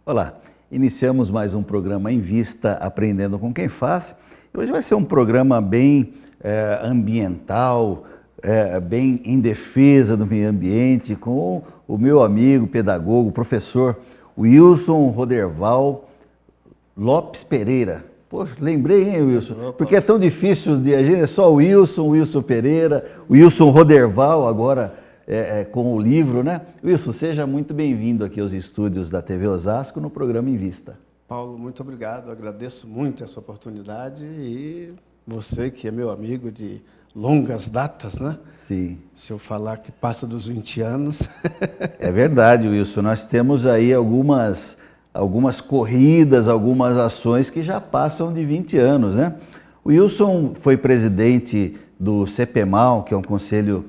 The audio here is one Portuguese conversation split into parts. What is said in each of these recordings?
Olá, iniciamos mais um programa Em Vista, Aprendendo com Quem Faz. Hoje vai ser um programa bem ambiental, bem em defesa do meio ambiente, com o meu amigo, pedagogo, professor Wilson Roderval Lopes Pereira. Poxa, lembrei, hein, Wilson? Porque é tão difícil de a gente, é só o Wilson Pereira, Wilson Roderval agora com o livro, né? Wilson, seja muito bem-vindo aqui aos estúdios da TV Osasco no programa Em Vista. Paulo, muito obrigado, agradeço muito essa oportunidade e você que é meu amigo de longas datas, né? Sim. Se eu falar que passa dos 20 anos... É verdade, Wilson, nós temos aí algumas corridas, algumas ações que já passam de 20 anos, né? O Wilson foi presidente do CEPEMAL, que é um conselho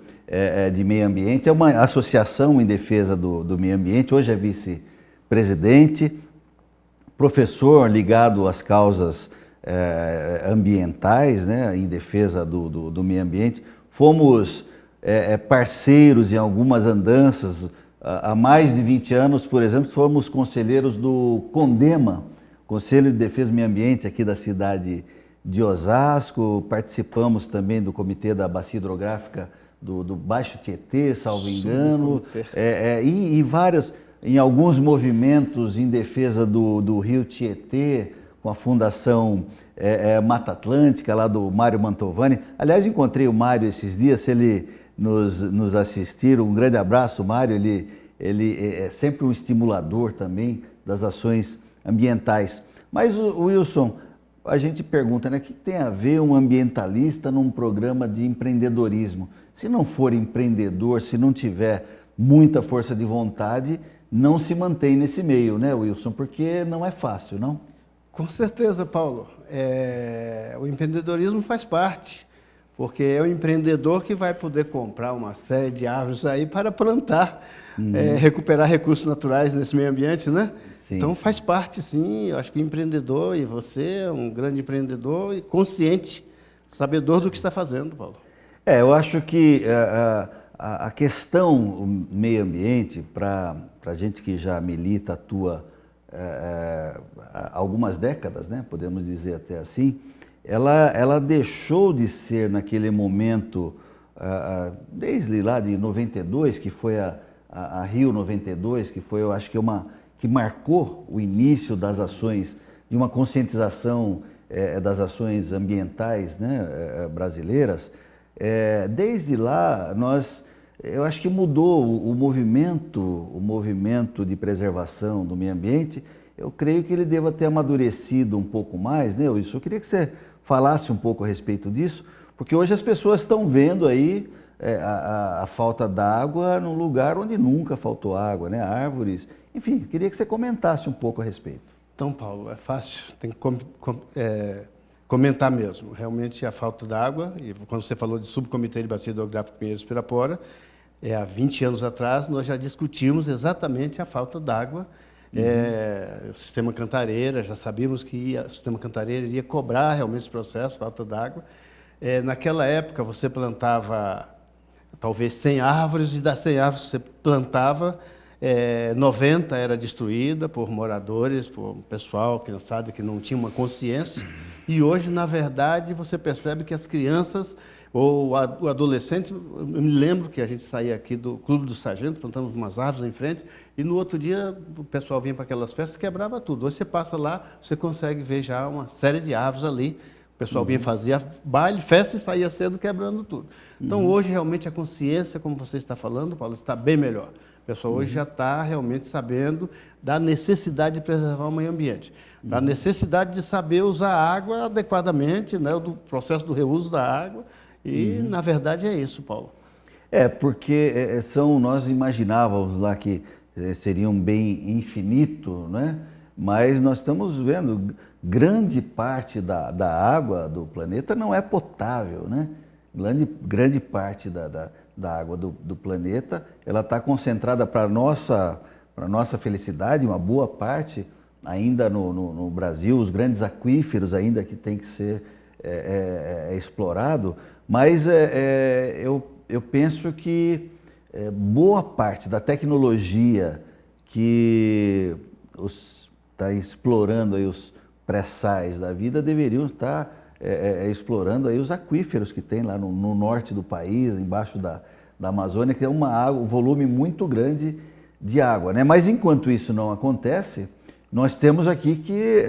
de meio ambiente, é uma associação em defesa do meio ambiente, hoje é vice-presidente, professor ligado às causas ambientais, né, em defesa do meio ambiente. Fomos parceiros em algumas andanças. Há mais de 20 anos, por exemplo, fomos conselheiros do CONDEMA, Conselho de Defesa do Meio Ambiente aqui da cidade de Osasco. Participamos também do Comitê da Bacia Hidrográfica do Baixo Tietê, salvo engano, e em alguns movimentos em defesa do Rio Tietê, com a Fundação Mata Atlântica, lá do Mário Mantovani. Aliás, encontrei o Mário esses dias, se ele nos assistir, um grande abraço, Mário. Ele é sempre um estimulador também das ações ambientais. Mas, Wilson, a gente pergunta, né, o que tem a ver um ambientalista num programa de empreendedorismo? Se não for empreendedor, se não tiver muita força de vontade, não se mantém nesse meio, né, Wilson? Porque não é fácil, não? Com certeza, Paulo. O empreendedorismo faz parte, porque é o empreendedor que vai poder comprar uma série de árvores aí para plantar, recuperar recursos naturais nesse meio ambiente, né? Sim. Então faz parte, sim. Eu acho que o empreendedor, e você é um grande empreendedor e consciente, sabedor do que está fazendo, Paulo. Eu acho que a questão meio ambiente, para a gente que já milita, atua há algumas décadas, né, podemos dizer até assim, ela deixou de ser naquele momento, desde lá de 92, que foi a Rio 92, que foi, eu acho que marcou o início das ações, de uma conscientização das ações ambientais, né, brasileiras. Desde lá, eu acho que mudou o movimento de preservação do meio ambiente. Eu creio que ele deva ter amadurecido um pouco mais, né, Wilson? Eu queria que você falasse um pouco a respeito disso, porque hoje as pessoas estão vendo aí a falta d'água num lugar onde nunca faltou água, né? Árvores, enfim, queria que você comentasse um pouco a respeito. Então, Paulo, é fácil, tem que comentar mesmo. Realmente a falta d'água, e quando você falou de subcomitê de bacia hidrográfica Pinheiros Pirapora, há 20 anos atrás nós já discutimos exatamente a falta d'água. O sistema Cantareira, já sabíamos que o sistema Cantareira iria cobrar realmente esse processo, falta d'água. Naquela época você plantava talvez 100 árvores, e das 100 árvores que você plantava, 90 era destruída por moradores, por pessoal que não tinha uma consciência. E hoje, na verdade, você percebe que as crianças ou o adolescente, eu me lembro que a gente saía aqui do Clube do Sargento, plantamos umas árvores em frente, e no outro dia o pessoal vinha para aquelas festas e quebrava tudo. Hoje você passa lá, você consegue ver já uma série de árvores ali. O pessoal vinha, fazia baile, festa e saía cedo quebrando tudo. Então hoje realmente a consciência, como você está falando, Paulo, está bem melhor. O pessoal hoje já está realmente sabendo da necessidade de preservar o meio ambiente, da necessidade de saber usar a água adequadamente, né, do processo do reuso da água, e na verdade é isso, Paulo. Porque nós imaginávamos lá que seria um bem infinito, né? Mas nós estamos vendo grande parte da água do planeta não é potável, né? Grande parte da água do planeta, ela está concentrada para nossa felicidade, uma boa parte ainda no Brasil, os grandes aquíferos ainda que tem que ser é explorado, mas eu penso que boa parte da tecnologia que está explorando aí os pré-sais da vida deveriam estar explorando aí os aquíferos que tem lá no norte do país, embaixo da Amazônia, que é um volume muito grande de água, né? Mas enquanto isso não acontece, nós temos aqui que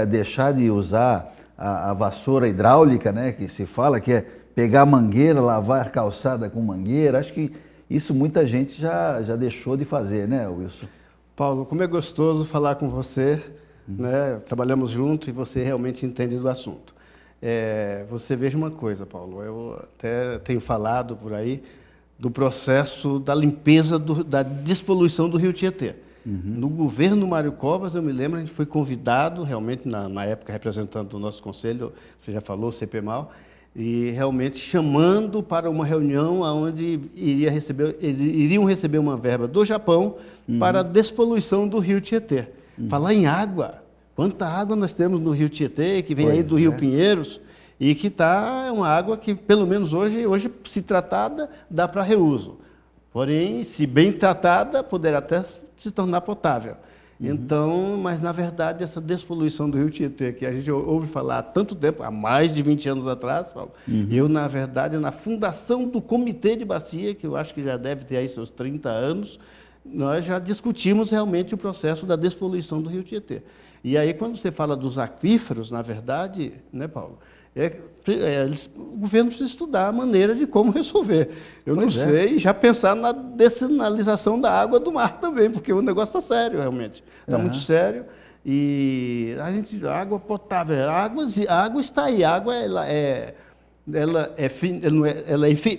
deixar de usar a vassoura hidráulica, né? Que se fala que é pegar mangueira, lavar a calçada com mangueira. Acho que isso muita gente já deixou de fazer, né, Wilson? Paulo, como é gostoso falar com você, né? Trabalhamos juntos e você realmente entende do assunto. Você veja uma coisa, Paulo, eu até tenho falado por aí do processo da limpeza, da despoluição do Rio Tietê. No governo Mário Covas, eu me lembro, a gente foi convidado, realmente, na época, representando o nosso conselho, você já falou, CPMAL, e realmente chamando para uma reunião onde iriam receber uma verba do Japão para a despoluição do Rio Tietê. Falar em água, quanta água nós temos no Rio Tietê, que vem aí do Rio Pinheiros, e que é uma água que, pelo menos hoje se tratada, dá para reuso. Porém, se bem tratada, poderá até se tornar potável. Então, mas na verdade, essa despoluição do Rio Tietê, que a gente ouve falar há tanto tempo, há mais de 20 anos atrás, Paulo, eu, na verdade, na fundação do Comitê de Bacia, que eu acho que já deve ter aí seus 30 anos, nós já discutimos realmente o processo da despoluição do Rio Tietê. E aí, quando você fala dos aquíferos, na verdade, né, Paulo, o governo precisa estudar a maneira de como resolver. Eu não sei, já pensar na dessalinização da água do mar também, porque o negócio está sério, realmente. Está muito sério. E a água potável, a água está aí, a água ela é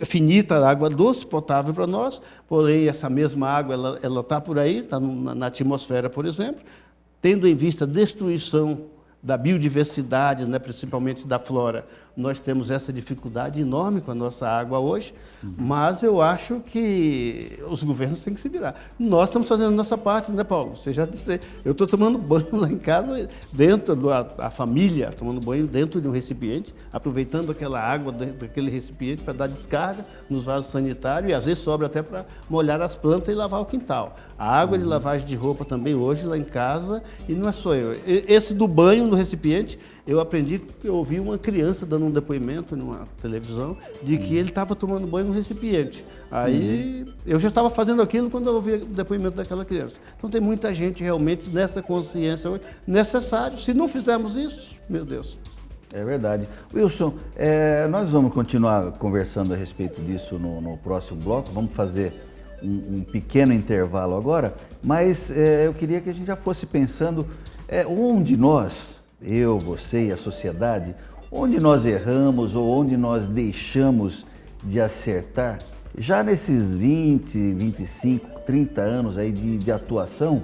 finita, a água doce, potável para nós, porém essa mesma água ela está por aí, está na atmosfera, por exemplo, tendo em vista a destruição da biodiversidade, né, principalmente da flora. Nós temos essa dificuldade enorme com a nossa água hoje, mas eu acho que os governos têm que se virar. Nós estamos fazendo a nossa parte, né, Paulo? Você já disse, eu estou tomando banho lá em casa, dentro a família, tomando banho dentro de um recipiente, aproveitando aquela água daquele recipiente para dar descarga nos vasos sanitários e às vezes sobra até para molhar as plantas e lavar o quintal. A água de lavagem de roupa também hoje lá em casa, e não é só eu. Esse do banho no recipiente, eu aprendi, eu ouvi uma criança dando um depoimento numa televisão de que ele estava tomando banho no recipiente. Aí eu já estava fazendo aquilo quando eu ouvi o depoimento daquela criança. Então tem muita gente realmente nessa consciência hoje, necessário. Se não fizermos isso, meu Deus. É verdade. Wilson, nós vamos continuar conversando a respeito disso no próximo bloco. Vamos fazer um pequeno intervalo agora, mas eu queria que a gente já fosse pensando onde nós, eu, você e a sociedade, onde nós erramos ou onde nós deixamos de acertar, já nesses 20, 25, 30 anos aí de atuação,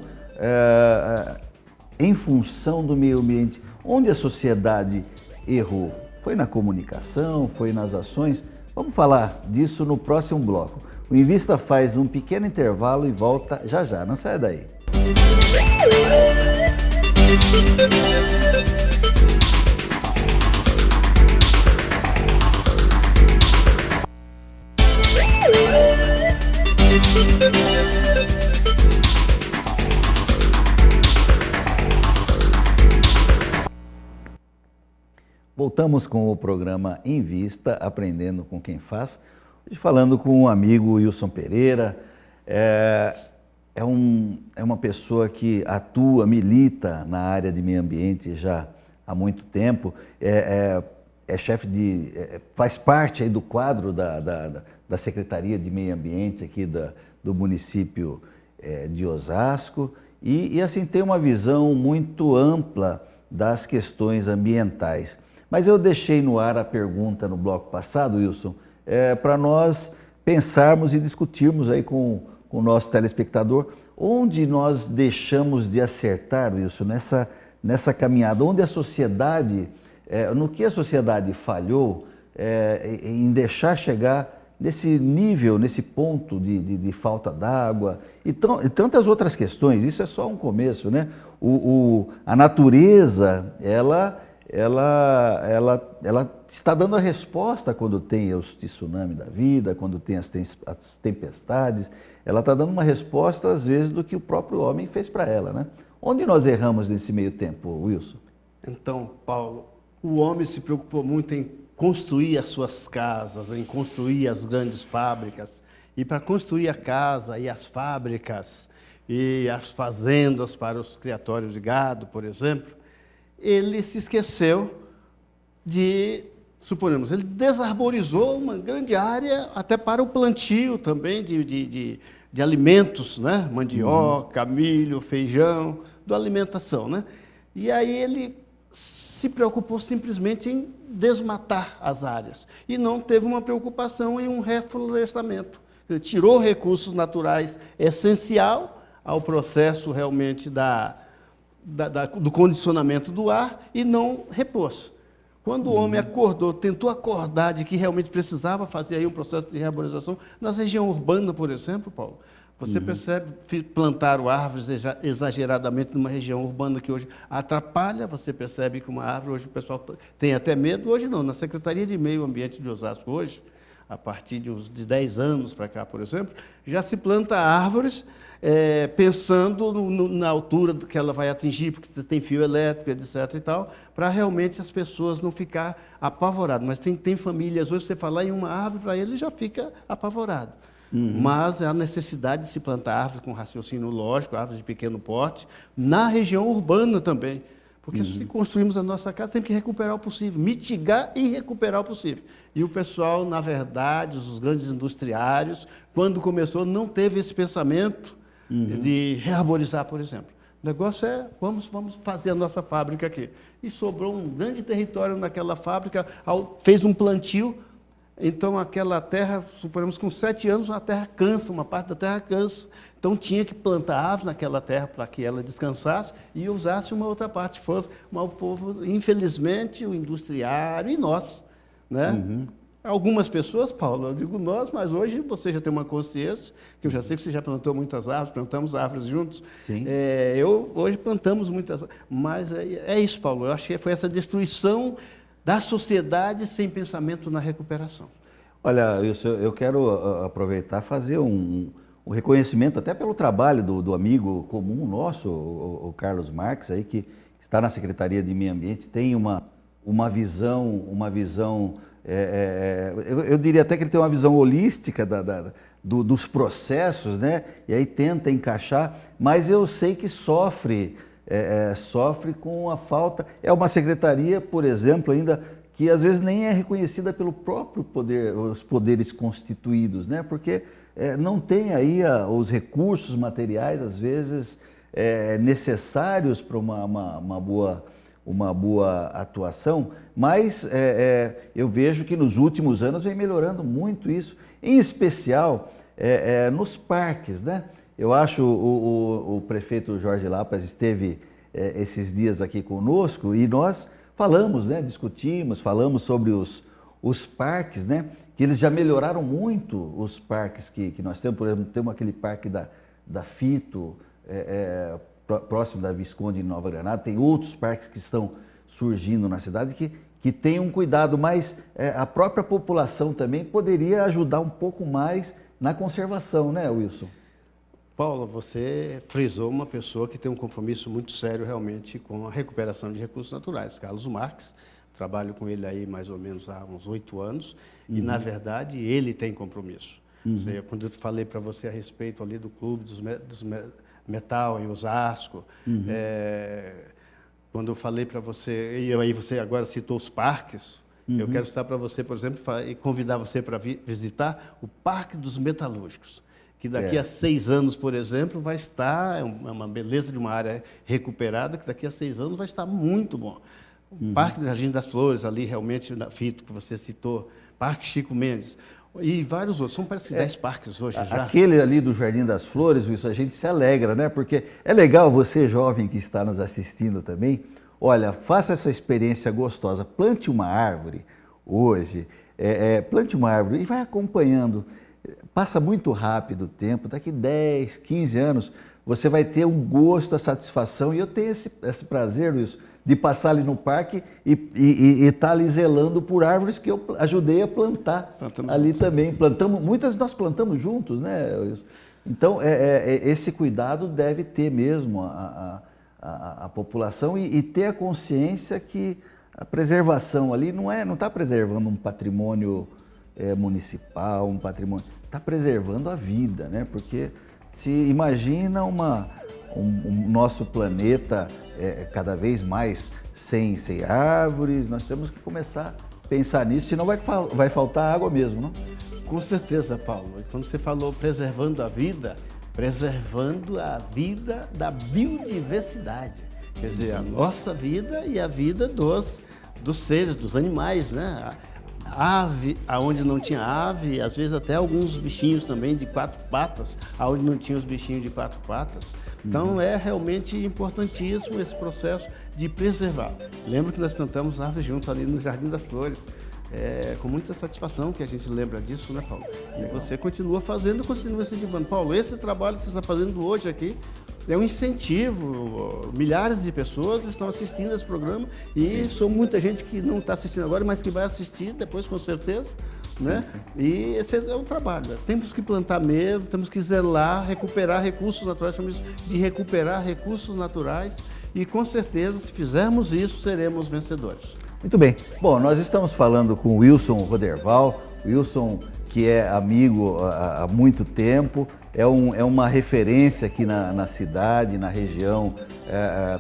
em função do meio ambiente, onde a sociedade errou? Foi na comunicação, foi nas ações? Vamos falar disso no próximo bloco. O Invista faz um pequeno intervalo e volta já já, não saia daí. Voltamos com o programa Invista, aprendendo com quem faz. Hoje falando com um amigo, Wilson Pereira. É uma pessoa que atua, milita na área de meio ambiente já há muito tempo. Chefe faz parte aí do quadro da Secretaria de Meio Ambiente aqui do município de Osasco e assim tem uma visão muito ampla das questões ambientais. Mas eu deixei no ar a pergunta no bloco passado, Wilson, para nós pensarmos e discutirmos aí com o nosso telespectador, onde nós deixamos de acertar, Wilson, nessa caminhada, onde a sociedade, no que a sociedade falhou em deixar chegar nesse nível, nesse ponto de falta d'água e tantas outras questões. Isso é só um começo, né? A natureza, ela ela está dando a resposta quando tem os tsunamis da vida, quando tem as tempestades, ela está dando uma resposta, às vezes, do que o próprio homem fez para ela, né? Onde nós erramos nesse meio tempo, Wilson? Então, Paulo, o homem se preocupou muito em construir as suas casas, em construir as grandes fábricas. E para construir a casa e as fábricas e as fazendas para os criatórios de gado, por exemplo, ele se esqueceu de, suponhamos, ele desarborizou uma grande área até para o plantio também de alimentos, né? Mandioca, milho, feijão, da alimentação, né? E aí ele se preocupou simplesmente em desmatar as áreas e não teve uma preocupação em um reflorestamento. Ele tirou recursos naturais essencial ao processo realmente do condicionamento do ar e não repôs. Quando o homem acordou, tentou acordar de que realmente precisava fazer aí um processo de rearborização, na região urbana, por exemplo, Paulo, você percebe plantar árvores exageradamente numa região urbana que hoje atrapalha, você percebe que uma árvore, hoje o pessoal tem até medo, hoje não, na Secretaria de Meio Ambiente de Osasco, hoje, a partir de 10 anos para cá, por exemplo, já se planta árvores pensando na altura que ela vai atingir, porque tem fio elétrico, etc. e tal, para realmente as pessoas não ficar apavoradas. Mas tem famílias, hoje você falar em uma árvore, para ele já fica apavorado. Mas a necessidade de se plantar árvores com raciocínio lógico, árvores de pequeno porte, na região urbana também. Porque se construímos a nossa casa, temos que recuperar o possível, mitigar e recuperar o possível. E o pessoal, na verdade, os grandes industriários, quando começou, não teve esse pensamento de rearborizar, por exemplo. O negócio é, vamos fazer a nossa fábrica aqui. E sobrou um grande território naquela fábrica, fez um plantio. Então, aquela terra, suponhamos que com 7 anos, a terra cansa, uma parte da terra cansa. Então, tinha que plantar árvores naquela terra para que ela descansasse e usasse uma outra parte. Mas o povo, infelizmente, o industriário e nós, né? Algumas pessoas, Paulo, eu digo nós, mas hoje você já tem uma consciência, que eu já sei que você já plantou muitas árvores, plantamos árvores juntos. Sim. Hoje plantamos muitas, mas é isso, Paulo, eu acho que foi essa destruição da sociedade sem pensamento na recuperação. Olha, eu quero aproveitar e fazer um reconhecimento até pelo trabalho do amigo comum nosso, o Carlos Marques, aí, que está na Secretaria de Meio Ambiente, tem uma visão, eu diria até que ele tem uma visão holística dos processos, né? E aí tenta encaixar, mas eu sei que sofre com a falta. É uma secretaria, por exemplo, ainda que às vezes nem é reconhecida pelo próprio poder, os poderes constituídos, né? Porque não tem aí os recursos materiais, às vezes, necessários para uma boa atuação, mas eu vejo que nos últimos anos vem melhorando muito isso, em especial nos parques, né? Eu acho o prefeito Jorge Lapas esteve esses dias aqui conosco e nós falamos, né, discutimos, falamos sobre os parques, né, que eles já melhoraram muito os parques que nós temos. Por exemplo, temos aquele parque da Fito, próximo da Visconde em Nova Granada, tem outros parques que estão surgindo na cidade que tem um cuidado, mas a própria população também poderia ajudar um pouco mais na conservação, né, Wilson? Paulo, você frisou uma pessoa que tem um compromisso muito sério realmente com a recuperação de recursos naturais, Carlos Marques. Trabalho com ele aí mais ou menos há uns 8 anos e, na verdade, ele tem compromisso. Ou seja, quando eu falei para você a respeito ali do clube dos metal em Osasco, quando eu falei para você, e aí você agora citou os parques, eu quero citar para você, por exemplo, e convidar você para visitar o Parque dos Metalúrgicos, que daqui a 6 anos, por exemplo, vai estar, é uma beleza de uma área recuperada, que daqui a 6 anos vai estar muito bom. O Parque do Jardim das Flores, ali realmente, na Fito, que você citou, Parque Chico Mendes, e vários outros, são parece que 10 parques hoje já. Aquele ali do Jardim das Flores, isso a gente se alegra, né? Porque é legal você, jovem, que está nos assistindo também, olha, faça essa experiência gostosa, plante uma árvore hoje, plante uma árvore e vai acompanhando. Passa muito rápido o tempo, daqui 10, 15 anos, você vai ter o gosto, a satisfação, e eu tenho esse prazer, Luiz, de passar ali no parque e estar ali zelando por árvores que eu ajudei a plantar. Plantamos ali juntos. também. Muitas nós plantamos juntos, né, Wilson? Então, esse cuidado deve ter mesmo a população e ter a consciência que a preservação ali não está preservando um patrimônio municipal, um patrimônio, está preservando a vida, né? Porque se imagina um nosso planeta cada vez mais sem árvores, nós temos que começar a pensar nisso, senão vai faltar água mesmo, não? Com certeza, Paulo. E quando você falou preservando a vida da biodiversidade. Quer dizer, a nossa vida e a vida dos seres, dos animais, né? Ave, aonde não tinha ave, às vezes até alguns bichinhos também de 4 patas, aonde não tinha os bichinhos de 4 patas. Então é realmente importantíssimo esse processo de preservar. Lembro que nós plantamos árvores junto ali no Jardim das Flores. Com muita satisfação que a gente lembra disso, né, Paulo? E você continua fazendo, continua incentivando. Paulo, esse trabalho que você está fazendo hoje aqui é um incentivo. Milhares de pessoas estão assistindo esse programa e são muita gente que não está assistindo agora, mas que vai assistir depois, com certeza. Né? Sim. E esse é o trabalho. Temos que plantar mesmo, temos que zelar, recuperar recursos naturais, chamamos isso de recuperar recursos naturais. E com certeza, se fizermos isso, seremos vencedores. Muito bem. Bom, nós estamos falando com o Wilson Roderval, Wilson que é amigo há muito tempo, é uma referência aqui na cidade, na região,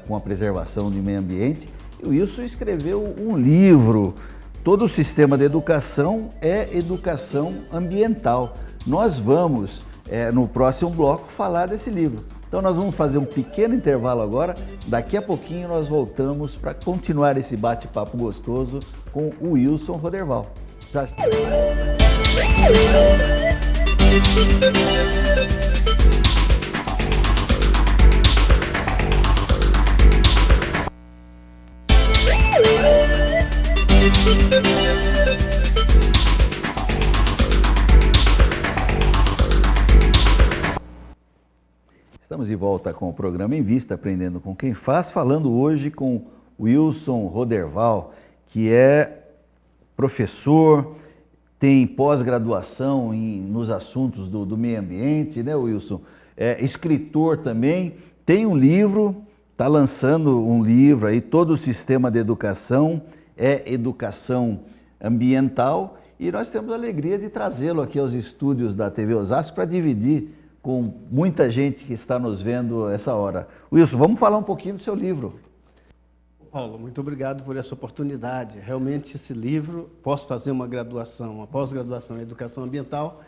com a preservação do meio ambiente. E o Wilson escreveu um livro, Todo o Sistema de Educação é Educação Ambiental. Nós vamos, no próximo bloco, falar desse livro. Então nós vamos fazer um pequeno intervalo agora, daqui a pouquinho nós voltamos para continuar esse bate-papo gostoso com o Wilson Roderval. Já... Estamos de volta com o programa Em Vista, Aprendendo com Quem Faz, falando hoje com Wilson Roderval, que é professor, tem pós-graduação nos assuntos do meio ambiente, né, Wilson? É escritor também, tem um livro, está lançando um livro aí, Todo o Sistema de Educação é Educação Ambiental, e nós temos a alegria de trazê-lo aqui aos estúdios da TV Osasco para dividir com muita gente que está nos vendo essa hora. Wilson, vamos falar um pouquinho do seu livro. Paulo, muito obrigado por essa oportunidade. Realmente esse livro, posso fazer uma pós-graduação em Educação Ambiental,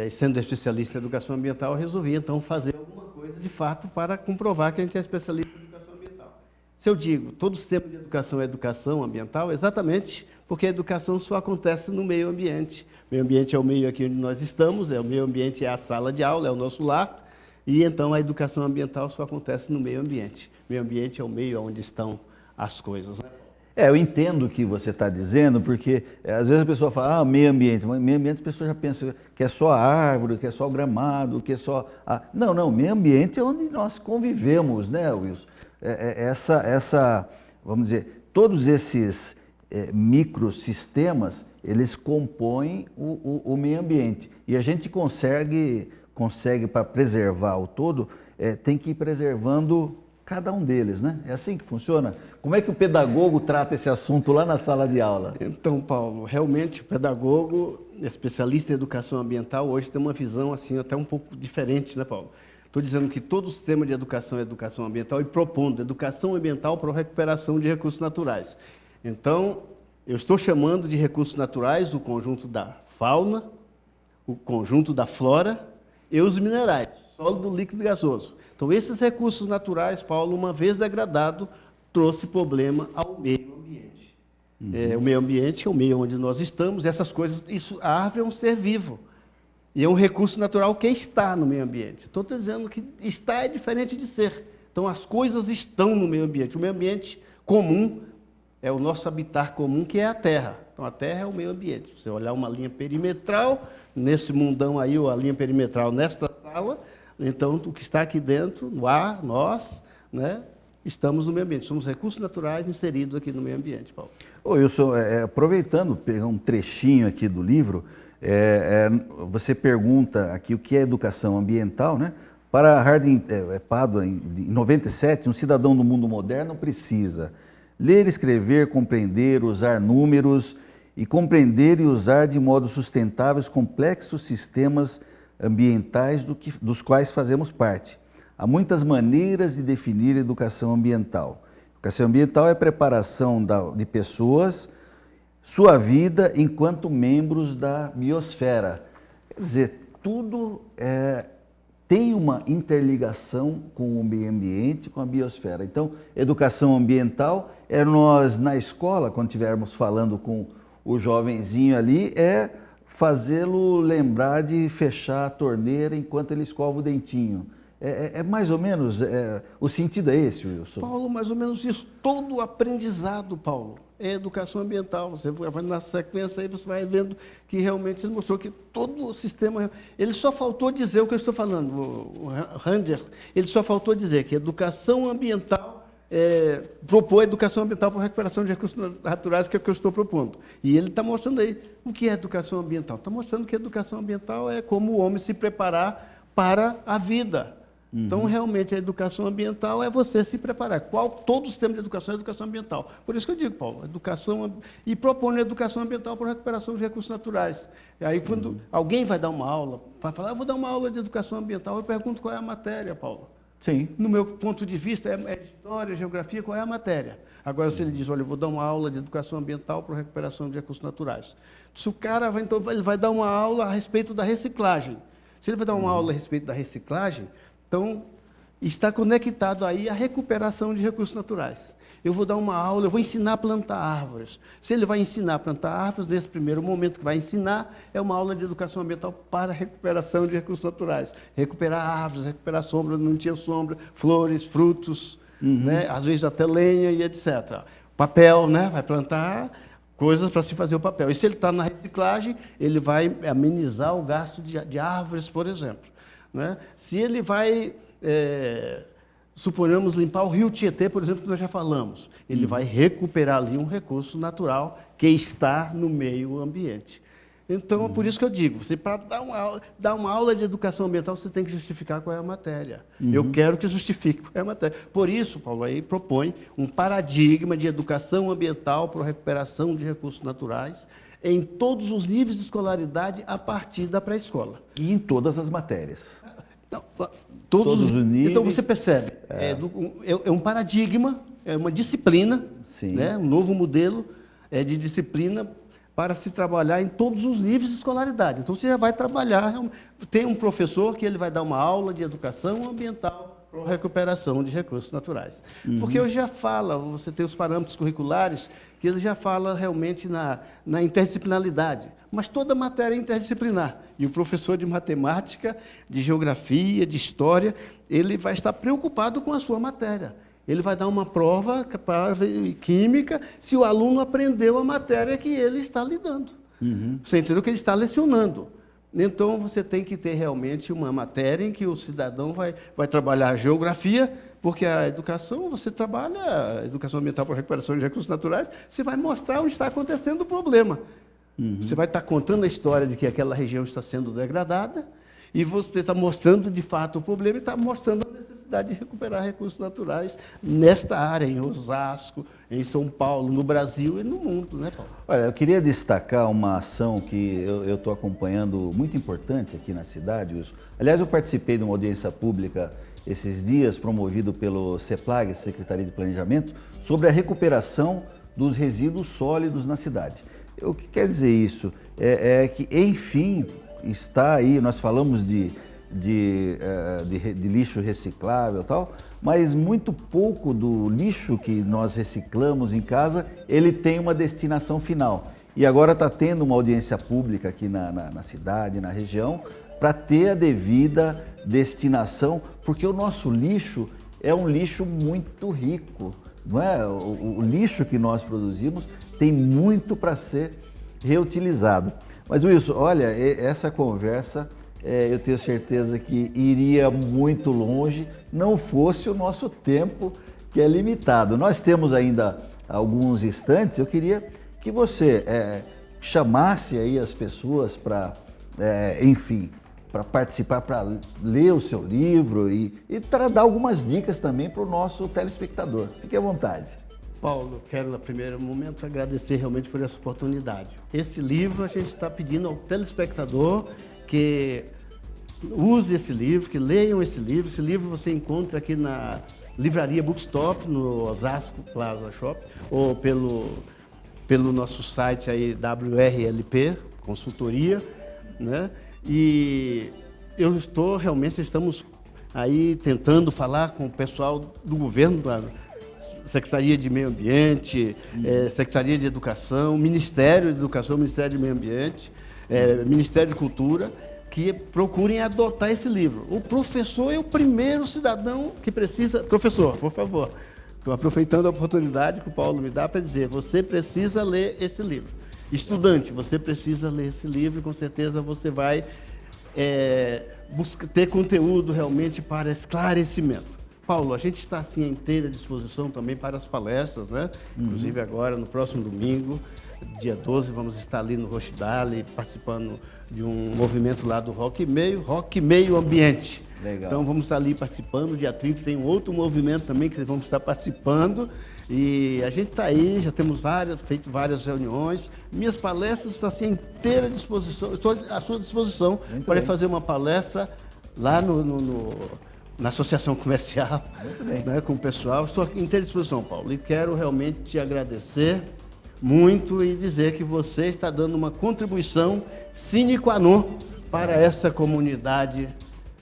sendo especialista em Educação Ambiental, resolvi então fazer alguma coisa de fato para comprovar que a gente é especialista em Educação Ambiental. Se eu digo, todo o sistema de educação é educação ambiental, exatamente porque a educação só acontece no meio ambiente. O meio ambiente é o meio aqui onde nós estamos, o meio ambiente é a sala de aula, é o nosso lar, e então a educação ambiental só acontece no meio ambiente. O meio ambiente é o meio onde estão as coisas, né? Eu entendo o que você está dizendo, porque às vezes a pessoa fala, meio ambiente, mas meio ambiente a pessoa já pensa que é só a árvore, que é só o gramado, que é só... Não, meio ambiente é onde nós convivemos, né, Wilson? Vamos dizer, todos esses microsistemas, eles compõem o meio ambiente. E a gente consegue para preservar o todo, tem que ir preservando cada um deles, né? É assim que funciona? Como é que o pedagogo trata esse assunto lá na sala de aula? Então, Paulo, realmente o pedagogo, especialista em educação ambiental, hoje tem uma visão assim até um pouco diferente, né, Paulo? Estou dizendo que todo o sistema de educação é educação ambiental e propondo educação ambiental para a recuperação de recursos naturais. Então, eu estou chamando de recursos naturais o conjunto da fauna, o conjunto da flora e os minerais, sólido, líquido e gasoso. Então, esses recursos naturais, Paulo, uma vez degradado, trouxe problema ao meio ambiente. O meio ambiente é o meio onde nós estamos, essas coisas, a árvore é um ser vivo. E é um recurso natural que está no meio ambiente. Estou dizendo que está é diferente de ser. Então, as coisas estão no meio ambiente. O meio ambiente comum é o nosso habitat comum, que é a Terra. Então, a Terra é o meio ambiente. Se você olhar uma linha perimetral, nesse mundão aí, ou a linha perimetral nesta sala, Então, o que está aqui dentro, no ar, nós, né, estamos no meio ambiente. Somos recursos naturais inseridos aqui no meio ambiente, Paulo. Ô, Wilson, aproveitando, pegar um trechinho aqui do livro, você pergunta aqui o que é educação ambiental, né? Para Harding Padua, em 97, um cidadão do mundo moderno precisa ler, escrever, compreender, usar números e compreender e usar de modo sustentável os complexos sistemas ambientais dos quais fazemos parte. Há muitas maneiras de definir educação ambiental. Educação ambiental é a preparação de pessoas, sua vida enquanto membros da biosfera. Quer dizer, tudo tem uma interligação com o meio ambiente, com a biosfera. Então, educação ambiental nós, na escola, quando estivermos falando com o jovenzinho ali, fazê-lo lembrar de fechar a torneira enquanto ele escova o dentinho. Mais ou menos, o sentido é esse, Wilson? Paulo, mais ou menos isso. Todo o aprendizado, Paulo, é educação ambiental. Você vai na sequência aí, você vai vendo que realmente ele mostrou que todo o sistema... Ele só faltou dizer o que eu estou falando, o Ranger, ele só faltou dizer que educação ambiental propor educação ambiental para a recuperação de recursos naturais, que é o que eu estou propondo. E ele está mostrando aí o que é educação ambiental. Está mostrando que educação ambiental é como o homem se preparar para a vida. Então, realmente, a educação ambiental é você se preparar. Todo o sistema de educação é educação ambiental. Por isso que eu digo, Paulo, e propõe educação ambiental para a recuperação de recursos naturais. E aí, quando alguém vai dar uma aula, vai falar, eu vou dar uma aula de educação ambiental, eu pergunto qual é a matéria, Paulo. Sim. No meu ponto de vista, é história, geografia, qual é a matéria? Agora, se ele diz, olha, eu vou dar uma aula de educação ambiental para a recuperação de recursos naturais. Se o cara ele vai dar uma aula a respeito da reciclagem. Se ele vai dar uma aula a respeito da reciclagem, então está conectado aí a recuperação de recursos naturais. Eu vou dar uma aula, eu vou ensinar a plantar árvores. Se ele vai ensinar a plantar árvores, nesse primeiro momento que vai ensinar, é uma aula de educação ambiental para a recuperação de recursos naturais. Recuperar árvores, recuperar sombra, não tinha sombra, flores, frutos, né? Às vezes até lenha e etc. Papel, né? Vai plantar coisas para se fazer o papel. E se ele está na reciclagem, ele vai amenizar o gasto de árvores, por exemplo. Né? Se ele vai... suponhamos limpar o rio Tietê, por exemplo, que nós já falamos. Ele vai recuperar ali um recurso natural que está no meio ambiente. Então, é por isso que eu digo, você para dar uma aula de educação ambiental, você tem que justificar qual é a matéria. Eu quero que justifique qual é a matéria. Por isso, Paulo, aí propõe um paradigma de educação ambiental para a recuperação de recursos naturais em todos os níveis de escolaridade a partir da pré-escola. E em todas as matérias. Não, Todos os níveis. Então você percebe, é um paradigma, é uma disciplina, né, um novo modelo de disciplina para se trabalhar em todos os níveis de escolaridade. Então você já vai trabalhar, tem um professor que ele vai dar uma aula de educação ambiental para a recuperação de recursos naturais. Porque hoje já fala, você tem os parâmetros curriculares, que ele já fala realmente na interdisciplinaridade. Mas toda matéria é interdisciplinar. E o professor de matemática, de geografia, de história, ele vai estar preocupado com a sua matéria. Ele vai dar uma prova para química se o aluno aprendeu a matéria que ele está lidando. Você entendeu que ele está lecionando. Então, você tem que ter realmente uma matéria em que o cidadão vai trabalhar a geografia, porque a educação, você trabalha a educação ambiental para a recuperação de recursos naturais, você vai mostrar onde está acontecendo o problema. Você vai estar contando a história de que aquela região está sendo degradada e você está mostrando de fato o problema e está mostrando a necessidade de recuperar recursos naturais nesta área, em Osasco, em São Paulo, no Brasil e no mundo, né, Paulo? Olha, eu queria destacar uma ação que eu estou acompanhando muito importante aqui na cidade, Wilson. Aliás, eu participei de uma audiência pública esses dias, promovido pelo CEPLAG, Secretaria de Planejamento, sobre a recuperação dos resíduos sólidos na cidade. O que quer dizer isso? É que, enfim, está aí, nós falamos de lixo reciclável e tal, mas muito pouco do lixo que nós reciclamos em casa, ele tem uma destinação final. E agora está tendo uma audiência pública aqui na cidade, na região, para ter a devida destinação, porque o nosso lixo é um lixo muito rico, não é? O lixo que nós produzimos tem muito para ser reutilizado. Mas, Wilson, olha, essa conversa eu tenho certeza que iria muito longe, não fosse o nosso tempo, que é limitado. Nós temos ainda alguns instantes, eu queria que você chamasse aí as pessoas para, enfim, para participar, para ler o seu livro e para dar algumas dicas também para o nosso telespectador. Fique à vontade. Paulo, quero, no primeiro momento, agradecer realmente por essa oportunidade. Esse livro, a gente está pedindo ao telespectador que use esse livro, que leiam esse livro. Esse livro você encontra aqui na Livraria Bookstop, no Osasco Plaza Shop, ou pelo nosso site aí, WRLP, consultoria, né? E estamos aí tentando falar com o pessoal do governo, da Secretaria de Meio Ambiente, Secretaria de Educação, Ministério de Educação, Ministério de Meio Ambiente, Ministério de Cultura, que procurem adotar esse livro. O professor é o primeiro cidadão que precisa... Professor, por favor, estou aproveitando a oportunidade que o Paulo me dá para dizer, você precisa ler esse livro. Estudante, você precisa ler esse livro e com certeza você vai ter conteúdo realmente para esclarecimento. Paulo, a gente está assim à inteira disposição também para as palestras, né? Inclusive agora, no próximo domingo, dia 12, vamos estar ali no Rochdale, participando de um movimento lá do Rock Meio Ambiente. Legal. Então vamos estar ali participando, dia 30 tem um outro movimento também que vamos estar participando. E a gente está aí, já temos feito várias reuniões. Minhas palestras estão assim à inteira disposição, estou à sua disposição para fazer uma palestra lá na Associação Comercial, né, com o pessoal. Estou à inteira disposição, Paulo, e quero realmente te agradecer muito e dizer que você está dando uma contribuição sine qua non para essa comunidade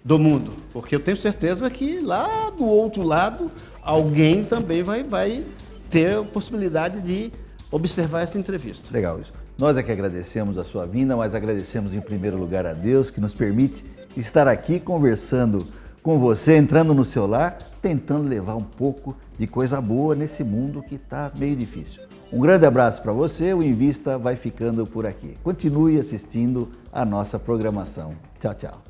do mundo, porque eu tenho certeza que lá do outro lado alguém também vai ter a possibilidade de observar essa entrevista. Legal isso. Nós é que agradecemos a sua vinda, mas agradecemos em primeiro lugar a Deus que nos permite estar aqui conversando com você, entrando no seu lar, tentando levar um pouco de coisa boa nesse mundo que está meio difícil. Um grande abraço para você, o Invista vai ficando por aqui. Continue assistindo a nossa programação. Tchau, tchau.